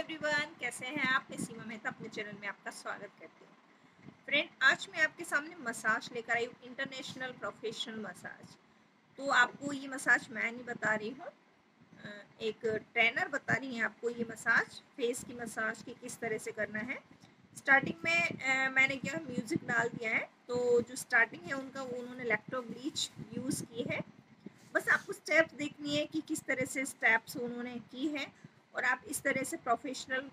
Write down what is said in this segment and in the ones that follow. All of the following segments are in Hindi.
एवरीवन, कैसे हैं आप? मैं सीमा मेहता अपने चैनल में आपका स्वागत करती हूँ। फ्रेंड, आज मैं आपके सामने मसाज लेकर आई हूँ, इंटरनेशनल प्रोफेशनल मसाज। तो आपको ये मसाज मैं नहीं बता रही हूँ, एक ट्रेनर बता रही है आपको ये मसाज, फेस की मसाज की किस तरह से करना है। स्टार्टिंग में मैंने क्या म्यूज़िक डाल दिया है, तो जो स्टार्टिंग है उनका उन्होंने इलेक्ट्रो ब्लीच यूज़ की है। बस आपको स्टेप्स देखनी है कि किस तरह से स्टेप्स उन्होंने की है और आप इस तरह से professional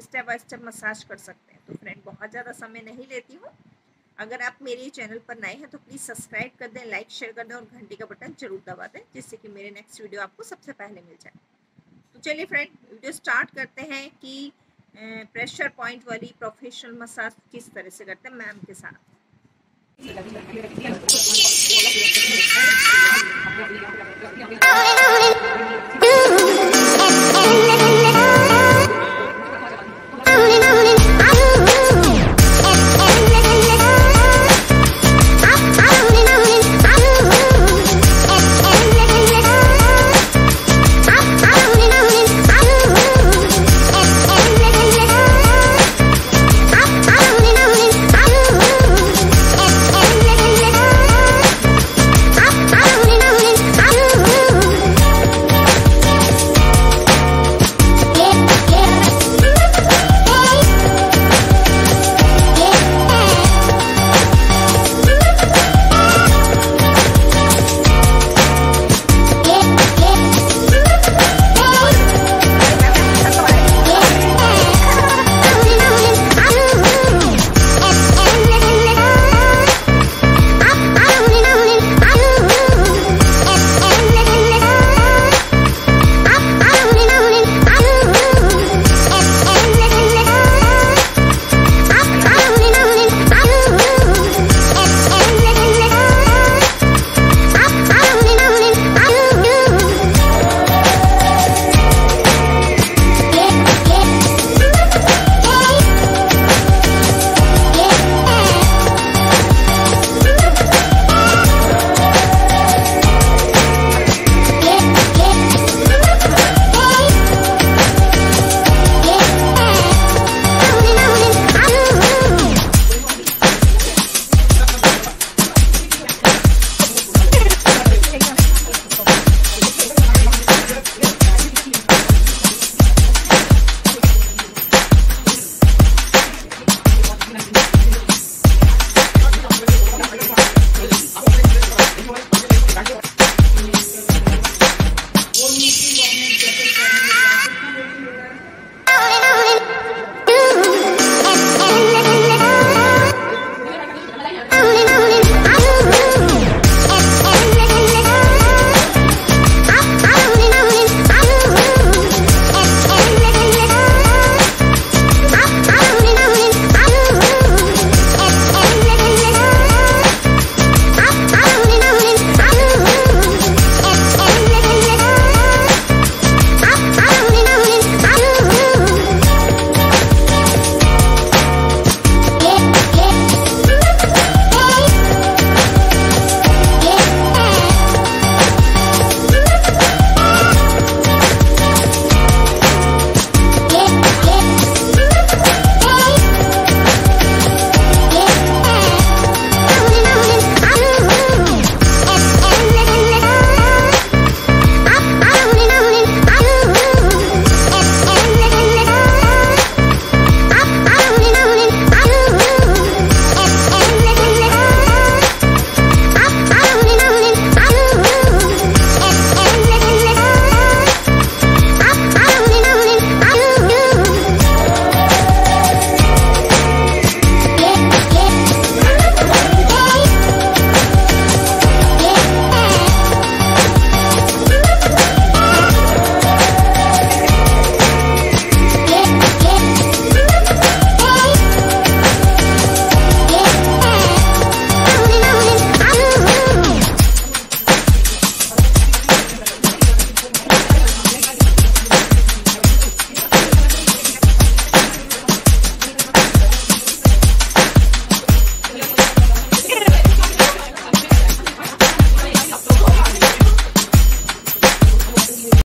step by step massage कर सकते हैं। तो फ्रेंड, बहुत ज़्यादा समय नहीं लेती हूँ। अगर आप मेरे चैनल पर नए हैं तो प्लीज़ सब्सक्राइब कर दें, लाइक शेयर कर दें और घंटी का बटन जरूर दबा दें, जिससे कि मेरे नेक्स्ट वीडियो आपको सबसे पहले मिल जाए। तो चलिए फ्रेंड, वीडियो स्टार्ट करते हैं कि प्रेशर पॉइंट वाली प्रोफेशनल मसाज किस तरह से करते हैं मैम के साथ।